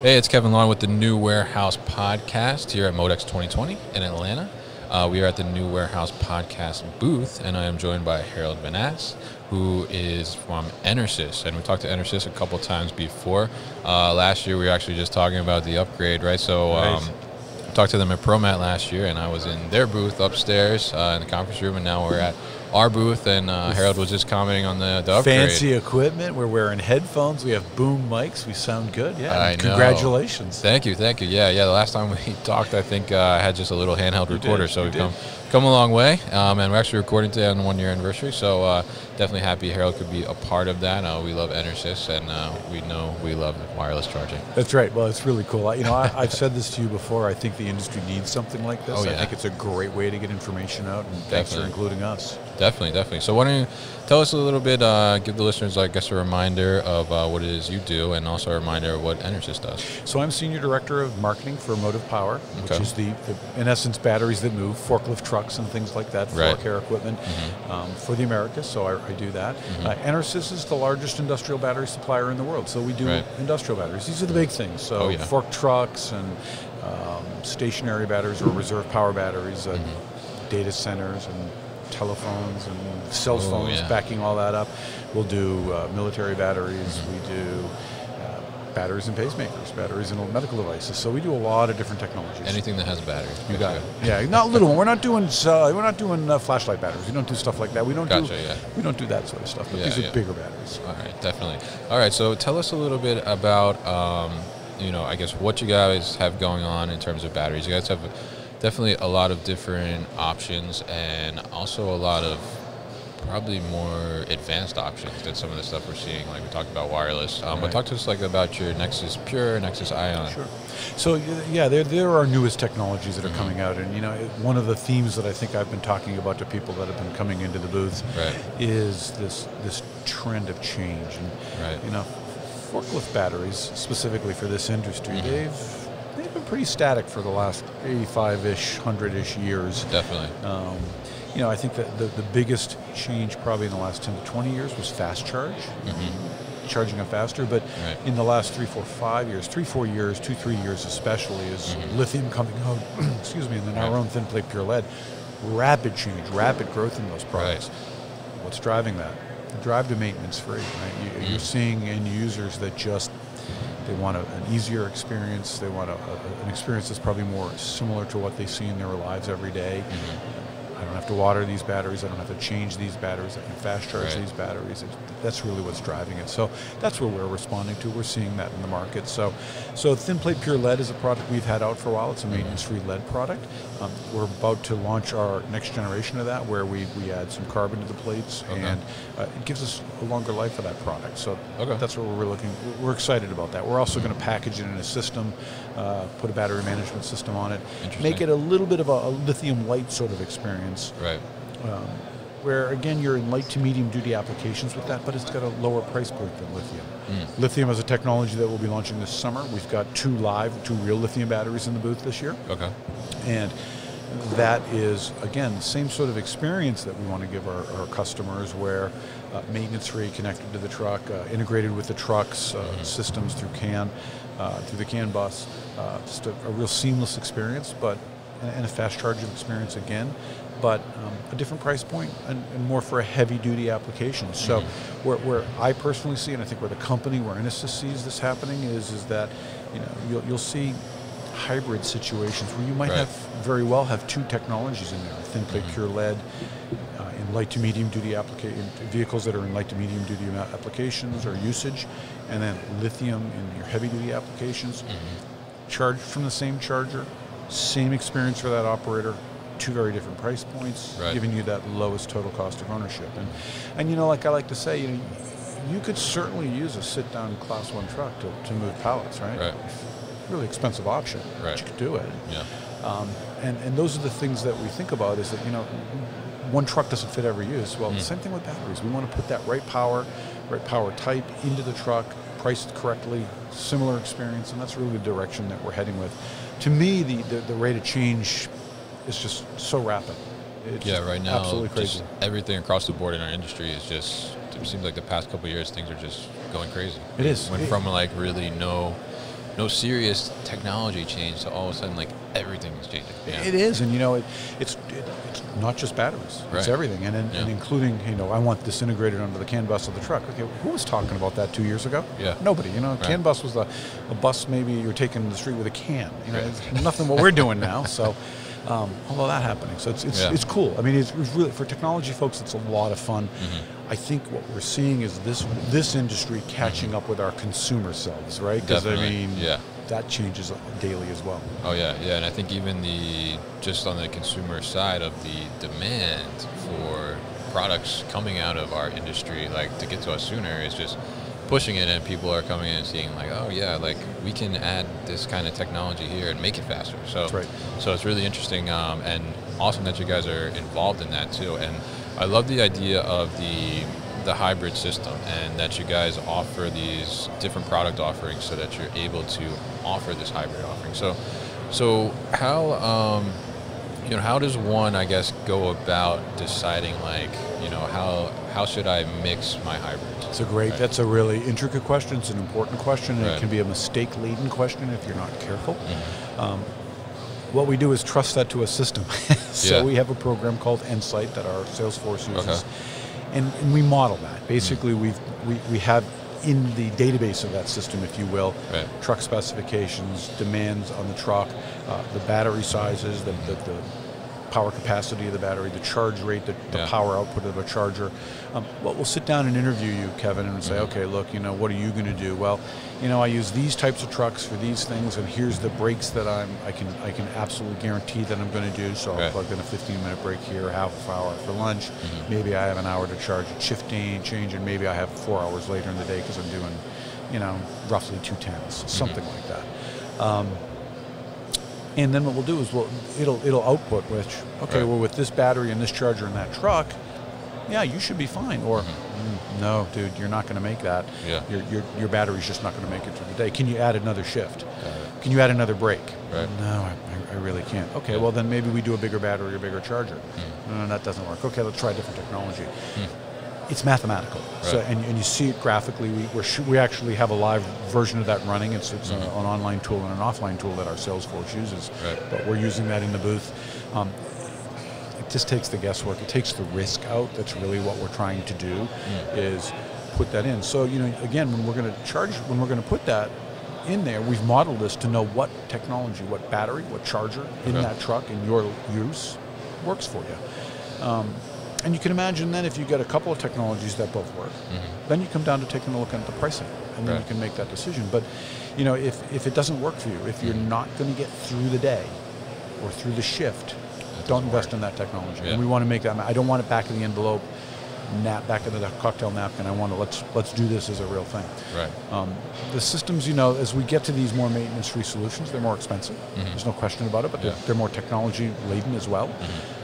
Hey, it's Kevin Lawton with the New Warehouse Podcast here at MODEX 2020 in Atlanta. We are at the New Warehouse Podcast booth, and I am joined by Harold Vanasse, who is from Enersys. And we talked to Enersys a couple times before. Last year, we were actually just talking about the upgrade, right? So I talked to them at ProMat last year, and I was in their booth upstairs in the conference room, and now we're at our booth, and Harold was just commenting on the upgrade. Fancy equipment. We're wearing headphones. We have boom mics. We sound good. Yeah. I know. Congratulations. Thank you. Yeah. The last time we talked, I think I had just a little handheld recorder, so we've come a long way. And we're actually recording today on the 1 year anniversary, so definitely happy Harold could be a part of that. We love Enersys, and we know we love wireless charging. That's right. Well, it's really cool. I've said this to you before. I think the industry needs something like this. Oh, yeah. I think it's a great way to get information out, and thanks for including us. Definitely. So why don't you tell us a little bit, give the listeners, I guess, a reminder of what it is you do, and also a reminder of what Enersys does. So I'm Senior Director of Marketing for Motive Power, which is the, in essence, batteries that move, forklift trucks and things like that, floor care equipment for the Americas, so I do that. Enersys is the largest industrial battery supplier in the world, so we do industrial batteries. These are the big things, so fork trucks and stationary batteries or reserve power batteries, data centers and telephones and cell phones, backing all that up. We'll do military batteries. We do batteries and pacemakers, batteries and medical devices. So we do a lot of different technologies. Anything that has a battery. You got it. Yeah, not little one. We're not doing flashlight batteries. We don't do stuff like that. We don't we don't do that sort of stuff. But these are bigger batteries. All right, definitely. All right, so tell us a little bit about I guess what you guys have going on in terms of batteries. You guys have definitely a lot of different options, and also a lot of probably more advanced options than some of the stuff we're seeing. Like we talked about wireless, but talk to us about your Nexsys Pure, Nexsys Ion. Sure. So there are newest technologies that are coming out, and one of the themes that I think I've been talking about to people that have been coming into the booths is this trend of change, and forklift batteries specifically for this industry, they've been pretty static for the last 85-ish, 100-ish years. Definitely. I think that the biggest change probably in the last 10 to 20 years was fast charge, charging up faster. But in the last 3, 4 years, 2, 3 years especially, is lithium coming out, excuse me, and then our own thin plate pure lead. Rapid change, rapid growth in those products. What's driving that? The drive to maintenance free. Right? You're seeing end users that they want an easier experience. They want an experience that's probably more similar to what they see in their lives every day. I don't have to water these batteries. I don't have to change these batteries. I can fast charge these batteries. That's really what's driving it. So that's what we're responding to. We're seeing that in the market. So thin plate pure lead is a product we've had out for a while. It's a maintenance-free lead product. We're about to launch our next generation of that, where we add some carbon to the plates, and it gives us a longer life of that product. So that's what we're looking. We're excited about that. We're also going to package it in a system, put a battery management system on it, make it a little bit of a lithium light sort of experience. Where again you're in light to medium duty applications with that, but it's got a lower price point than lithium. Lithium is a technology that we'll be launching this summer. We've got two real lithium batteries in the booth this year. And that is, again, the same sort of experience that we want to give our customers, where maintenance-free, connected to the truck, integrated with the truck's systems through the CAN bus. Just a real seamless experience, and a fast charging experience again, but a different price point and more for a heavy-duty application. So where I personally see, and I think where the company, where Enersys sees this happening, is that you'll see hybrid situations where you might very well have two technologies in there: thin plate pure lead in light to medium duty vehicles that are in light to medium duty applications or usage, and then lithium in your heavy duty applications, charged from the same charger. Same experience for that operator, two very different price points, giving you that lowest total cost of ownership. And like I like to say, you could certainly use a sit-down Class 1 truck to move pallets, right? Really expensive option, but you could do it. And those are the things that we think about, is that one truck doesn't fit every use. Well, the same thing with batteries. We want to put that right power type into the truck, priced correctly, similar experience, and that's really the direction that we're heading with. To me, the rate of change is just so rapid. It's right now, absolutely crazy. Everything across the board in our industry is just, it seems like the past couple of years, things are just going crazy. It is. Went from like really no no serious technology change to all of a sudden like everything is changing. Yeah. It is, and it's not just batteries. Right. It's everything, and including I want this integrated onto the CAN bus of the truck. Okay, who was talking about that 2 years ago? Yeah. Nobody. Right. CAN bus was a bus maybe you're taking to the street with a can. It's nothing what we're doing now. So. All of that happening, so it's cool. I mean, it's really, for technology folks, it's a lot of fun. I think what we're seeing is this industry catching up with our consumer selves, right? Because that changes daily as well. Oh yeah, and I think even just on the consumer side of the demand for products coming out of our industry, like to get to us sooner, is just pushing it, and people are coming in and seeing like, oh yeah, like we can add this kind of technology here and make it faster. So, that's right. So it's really interesting and awesome that you guys are involved in that too. And I love the idea of the hybrid system, and that you guys offer these different product offerings so that you're able to offer this hybrid offering. So how how does one, I guess, go about deciding like, how should I mix my hybrids? That's a really intricate question. It's an important question, and it can be a mistake-laden question if you're not careful. What we do is trust that to a system. So we have a program called Insight that our Salesforce uses, and we model that. Basically, we have in the database of that system, if you will, truck specifications, demands on the truck, the battery sizes, the power capacity of the battery, the charge rate, the power output of a charger. We'll sit down and interview you, Kevin, and say, okay, look, what are you going to do? Well, I use these types of trucks for these things, and here's the breaks that I can absolutely guarantee that I'm going to do. So I'll plug in a 15-minute break here, half hour for lunch. Maybe I have an hour to charge a shift change, and maybe I have 4 hours later in the day because I'm doing, roughly 210s, something like that. And then what we'll do is it'll output, which, well, with this battery and this charger in that truck, you should be fine. Or, no, dude, you're not going to make that. Yeah. Your battery's just not going to make it through the day. Can you add another shift? Can you add another break? Right. No, I really can't. Okay, well, then maybe we do a bigger battery, a bigger charger. No, that doesn't work. Okay, let's try different technology. It's mathematical. Right. So, and you see it graphically. We actually have a live version of that running. It's an online tool and an offline tool that our Salesforce uses. Right. But we're using that in the booth. It just takes the guesswork. It takes the risk out. That's really what we're trying to do, is put that in. So, again, when we're going to put that in there, we've modeled this to know what technology, what battery, what charger in that truck in your use works for you. And you can imagine then if you get a couple of technologies that both work, then you come down to taking a look at the pricing, and then you can make that decision. But if it doesn't work for you, if you're not going to get through the day or through the shift, don't invest in that technology. And we want to make that. I don't want it back in the envelope, back into the cocktail napkin. I want to let's do this as a real thing. Right. The systems, as we get to these more maintenance-free solutions, they're more expensive. There's no question about it, but they're more technology-laden as well.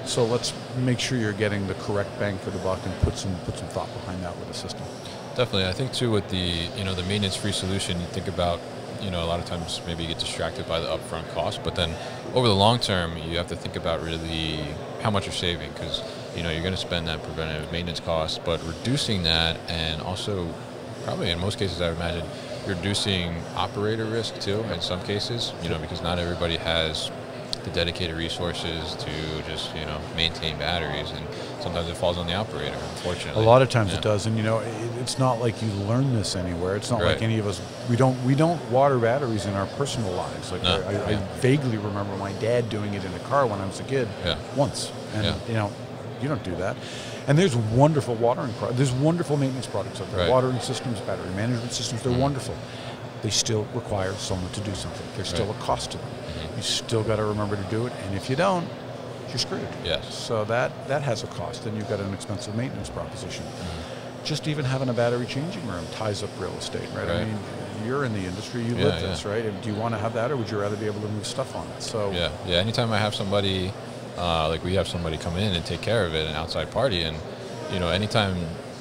So let's make sure you're getting the correct bang for the buck and put some thought behind that with the system. Definitely. I think too with the the maintenance-free solution, you think about a lot of times maybe you get distracted by the upfront cost, but then over the long term you have to think about really how much you're saving, because you're going to spend that preventative maintenance cost, but reducing that, and also probably in most cases I would imagine reducing operator risk too in some cases, because not everybody has the dedicated resources to just maintain batteries, and sometimes it falls on the operator, unfortunately. A lot of times it does, and it's not like you learn this anywhere. It's not like any of us. We don't water batteries in our personal lives. Like I vaguely remember my dad doing it in a car when I was a kid once, and you don't do that. And there's wonderful watering products. There's wonderful maintenance products out there. Watering systems, battery management systems. They're wonderful. They still require someone to do something. There's still a cost to them. You still got to remember to do it, and if you don't, you're screwed. Yes. So that has a cost, and you've got an expensive maintenance proposition. Just even having a battery changing room ties up real estate, right? I mean, you're in the industry, you live this, right? And do you want to have that, or would you rather be able to move stuff on it? So anytime I have somebody, like we have somebody come in and take care of it, an outside party, and anytime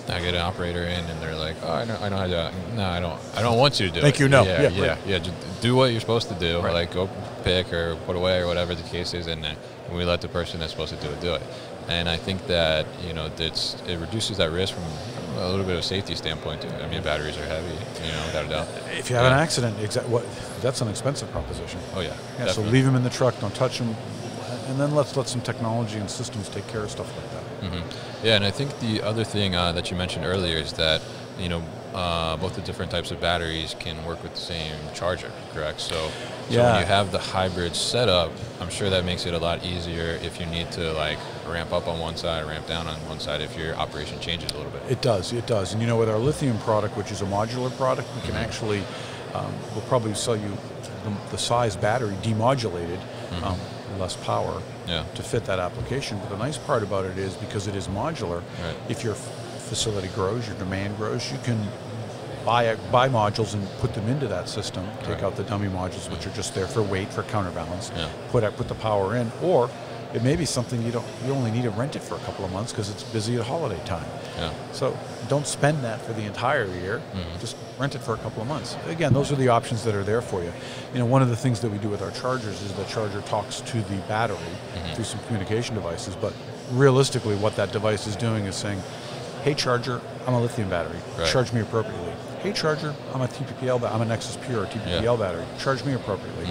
I get an operator in and they're like, oh, I know how to do it. No, I don't want you to do it. Thank you, no. Just do what you're supposed to do. Like go pick or put away or whatever the case is, and we let the person that's supposed to do it. And I think that it reduces that risk from a little bit of a safety standpoint too. I mean, batteries are heavy, without a doubt. If you have an accident, that's an expensive proposition. Oh yeah. Yeah. So leave them in the truck, don't touch them, and then let some technology and systems take care of stuff like that. Mm-hmm. Yeah, and I think the other thing that you mentioned earlier is that both the different types of batteries can work with the same charger, correct? So when you have the hybrid setup, I'm sure that makes it a lot easier if you need to like ramp up on one side, ramp down on one side if your operation changes a little bit. It does. And with our lithium product, which is a modular product, we can actually, we'll probably sell you the size battery demodulated, less power to fit that application. But the nice part about it is because it is modular, if your facility grows, your demand grows, you can buy modules and put them into that system, take out the dummy modules, which are just there for weight, for counterbalance, put the power in, or it may be something you only need to rent it for a couple of months because it's busy at holiday time. So don't spend that for the entire year, just rent it for a couple of months. Again, those are the options that are there for you. One of the things that we do with our chargers is the charger talks to the battery through some communication devices, but realistically what that device is doing is saying, hey charger, I'm a lithium battery, charge me appropriately. Hey charger, I'm a TPPL, I'm a Nexsys Pure TPPL battery, charge me appropriately.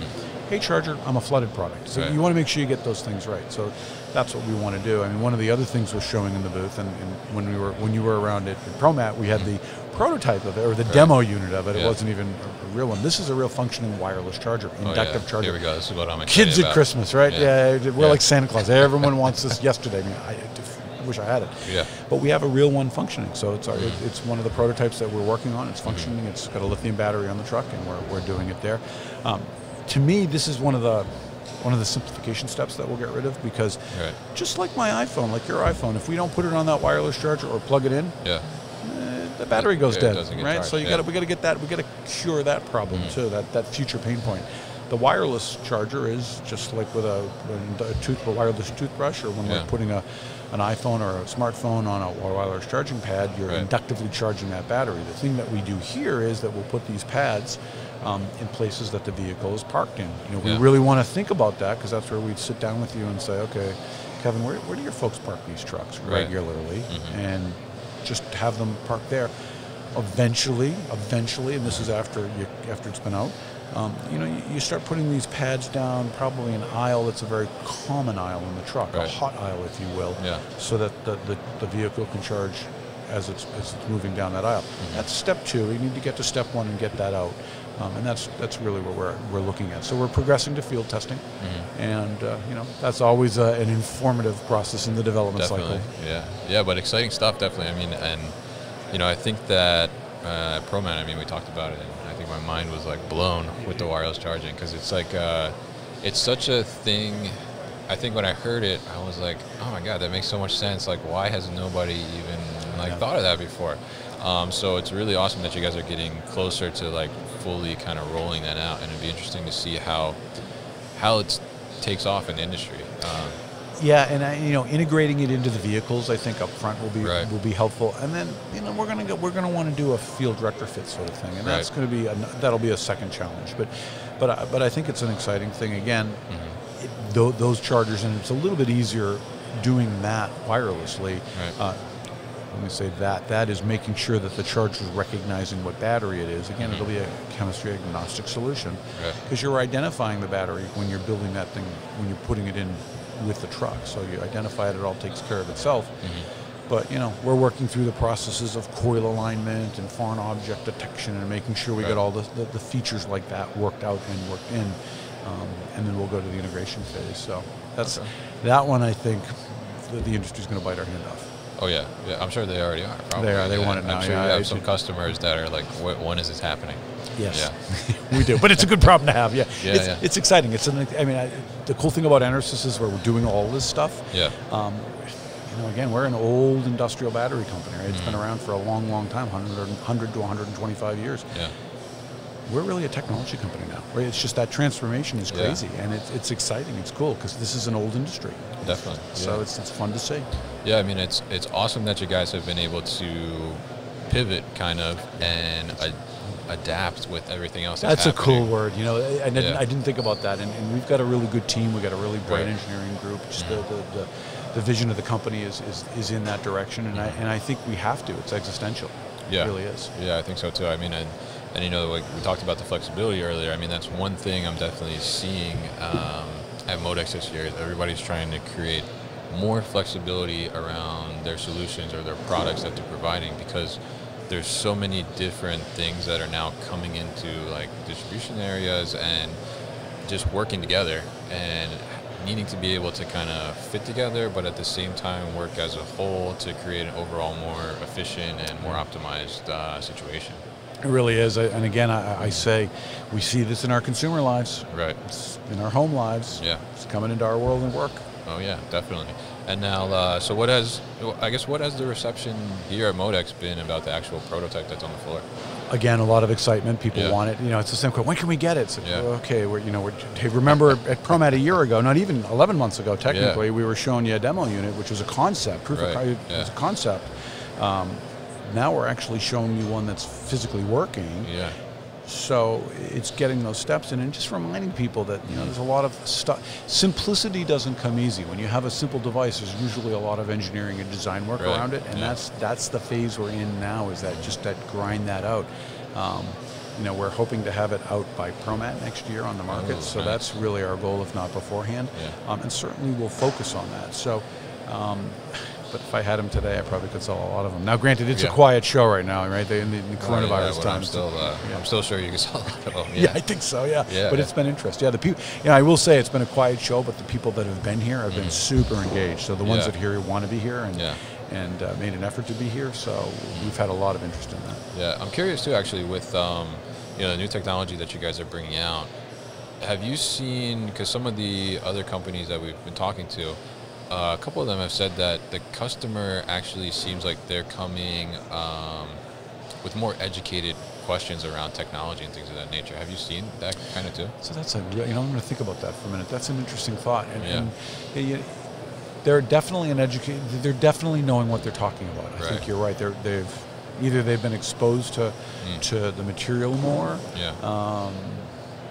Hey charger, I'm a flooded product. So you want to make sure you get those things right. So that's what we want to do. I mean, one of the other things was showing in the booth, and when you were around at ProMat, we had the prototype of it, or the demo unit of it. It wasn't even a real one. This is a real functioning wireless charger, inductive charger. Here we go. This is what I'm excited Kids about. at Christmas, right? We're like Santa Claus. Everyone wants this yesterday. I mean, I wish I had it. But we have a real one functioning. So it's one of the prototypes that we're working on. It's functioning. It's got a lithium battery on the truck, and we're doing it there. To me, this is one of the simplification steps that we'll get rid of, because just like my iPhone, like your iPhone, if we don't put it on that wireless charger or plug it in, the battery goes dead, right? Charged, so we got to get that. We got to cure that problem too. That future pain point. The wireless charger is just like with a wireless toothbrush, or when we're putting an iPhone or a smartphone on a wireless charging pad, you're inductively charging that battery. The thing that we do here is that we'll put these pads in places that the vehicle is parked in. We really want to think about that, because that's where we'd sit down with you and say, okay, Kevin, where do your folks park these trucks regularly? And just have them parked there. Eventually, and this is after it's been out, you start putting these pads down, probably an aisle that's a very common aisle in the truck, a hot aisle, if you will, so that the vehicle can charge as it's moving down that aisle. That's step 2. We need to get to step 1 and get that out. And that's really what we're looking at. So we're progressing to field testing, and that's always an informative process in the development cycle. Yeah, but exciting stuff, definitely. I mean, and I think that ProMat, we talked about it, and I think my mind was like blown with the wireless charging, because it's like it's such a thing. I think when I heard it, I was like, oh my God, that makes so much sense. Like, why has nobody even thought of that before? So it's really awesome that you guys are getting closer to like fully kind of rolling that out, and it'd be interesting to see how it takes off in the industry. And integrating it into the vehicles, I think up front will be helpful, and then we're gonna want to do a field retrofit sort of thing, and that's going to be that'll be a second challenge. But I think it's an exciting thing. Again, those chargers, and it's a little bit easier doing that wirelessly. Let me say that is making sure that the charger is recognizing what battery it is. Again, it'll be a chemistry agnostic solution, because you're identifying the battery when you're building that thing, when you're putting it in with the truck. So you identify it all takes care of itself. But we're working through the processes of coil alignment and foreign object detection, and making sure we get all the features like that worked out and worked in, and then we'll go to the integration phase. So that's that one. I think the industry's going to bite our hand off. Oh yeah, I'm sure they already are. Probably. They are. They want it now. I'm sure you have some customers that are like, when is this happening? Yes, we do. But it's a good problem to have. It's exciting. The cool thing about Enersys is we're doing all this stuff. Again, we're an old industrial battery company. Right? It's been around for a long, long time, 100 to 125 years. We're really a technology company now. Right? It's just that transformation is crazy, and it's exciting. It's cool, because this is an old industry. Definitely. So it's fun to see. Yeah, it's awesome that you guys have been able to pivot kind of and adapt with everything else That's happening. a cool word. You know, I didn't think about that. And we've got a really good team. We've got a really bright engineering group. Just the vision of the company is in that direction, and I think we have to. It's existential. Yeah. It really is. Yeah, I think so too. I mean, and you know, like we talked about the flexibility earlier. I mean, that's one thing I'm definitely seeing at MODEX this year. Is everybody's trying to create more flexibility around their solutions or their products that they're providing, because there's so many different things that are now coming into like distribution areas and just working together and needing to be able to kind of fit together, but at the same time work as a whole to create an overall more efficient and more optimized situation. It really is. And again, I say we see this in our consumer lives. Right. It's in our home lives. Yeah. It's coming into our world and work. Oh yeah, definitely. And now, so what has the reception here at MODEX been about the actual prototype that's on the floor? Again, a lot of excitement. People want it. You know, it's the same question. When can we get it? It's like, okay, hey, remember at ProMat a year ago, not even 11 months ago, technically, we were showing you a demo unit, which was a concept. It was a concept. Now we're actually showing you one that's physically working. Yeah. So it's getting those steps in and just reminding people that, you know, there's a lot of stuff. Simplicity doesn't come easy. When you have a simple device, there's usually a lot of engineering and design work around it, and that's the phase we're in now, is that just that grind that out. You know, we're hoping to have it out by ProMat next year on the market, so that's really our goal, if not beforehand. Yeah. And certainly we'll focus on that. So. But if I had them today, I probably could sell a lot of them. Now, granted, it's a quiet show right now, right? In the coronavirus times. I'm still sure you can sell a lot of them. Yeah, I think so. Yeah. But it's been interesting. Yeah, the people. You know, I will say it's been a quiet show, but the people that have been here have been super engaged. So the ones that here want to be here and made an effort to be here. So we've had a lot of interest in that. Yeah, I'm curious too, actually, with you know, the new technology that you guys are bringing out. Have you seen? Because some of the other companies that we've been talking to. A couple of them have said that the customer actually seems like they're coming with more educated questions around technology and things of that nature. Have you seen that kind of too? So that's I'm going to think about that for a minute. That's an interesting thought. And they're definitely They're definitely knowing what they're talking about. I think you're right. They've been exposed to the material more. Yeah.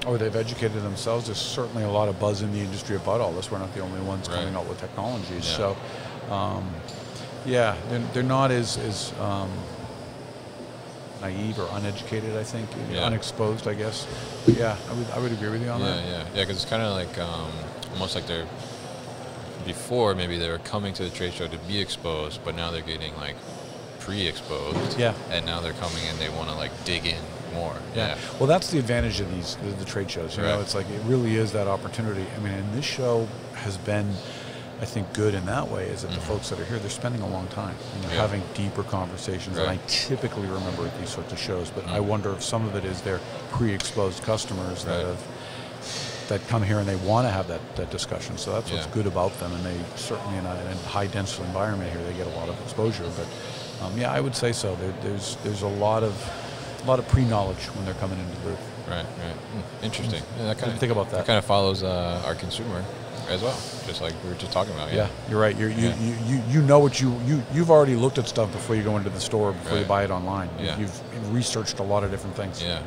Or they've educated themselves. There's certainly a lot of buzz in the industry about all this. We're not the only ones coming out with technologies. Yeah. So, they're not as naive or uneducated, I think, unexposed, I guess. But yeah, I would agree with you on that. Yeah, because it's kind of like almost like they're, before maybe they were coming to the trade show to be exposed, but now they're getting like pre-exposed. Yeah. And now they're coming and they want to like dig in more. Yeah. Well, that's the advantage of the trade shows. You know, it's like it really is that opportunity. I mean, and this show has been, I think, good in that way, is that the folks that are here, they're spending a long time and they're having deeper conversations than I typically remember at these sorts of shows. But I wonder if some of it is their pre-exposed customers that come here and they want to have that discussion. So that's what's good about them. And they certainly, in a high-dense environment here, they get a lot of exposure. But I would say so. There's a lot of pre-knowledge when they're coming into the booth. Right. Interesting. Yeah, that kind of think about that. That kind of follows our consumer as well, just like we were just talking about. Yeah, you're right. You know what you've already looked at stuff before you go into the store, before you buy it online. You've researched a lot of different things. Yeah.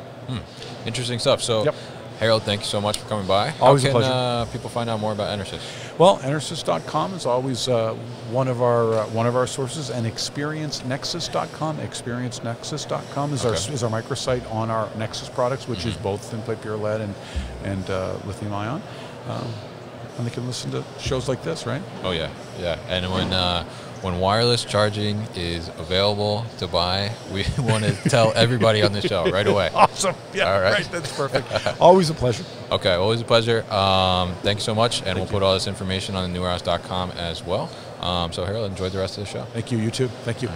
Interesting stuff. So. Harold, thank you so much for coming by. Always a pleasure. How can people find out more about Enersys? Well, Enersys.com is always one of our sources, and ExperienceNexsys.com. ExperienceNexsys.com is our microsite on our Nexsys products, which is both thin plate pure lead and lithium ion. And they can listen to shows like this, right? Oh yeah. And when wireless charging is available to buy, we want to tell everybody on the show right away. Awesome. Yeah, all right. That's perfect. Always a pleasure. Okay, always a pleasure. Thank you so much, and we'll put all this information on thenewarehouse.com as well. So Harold, enjoy the rest of the show. Thank you. You too. Thank you.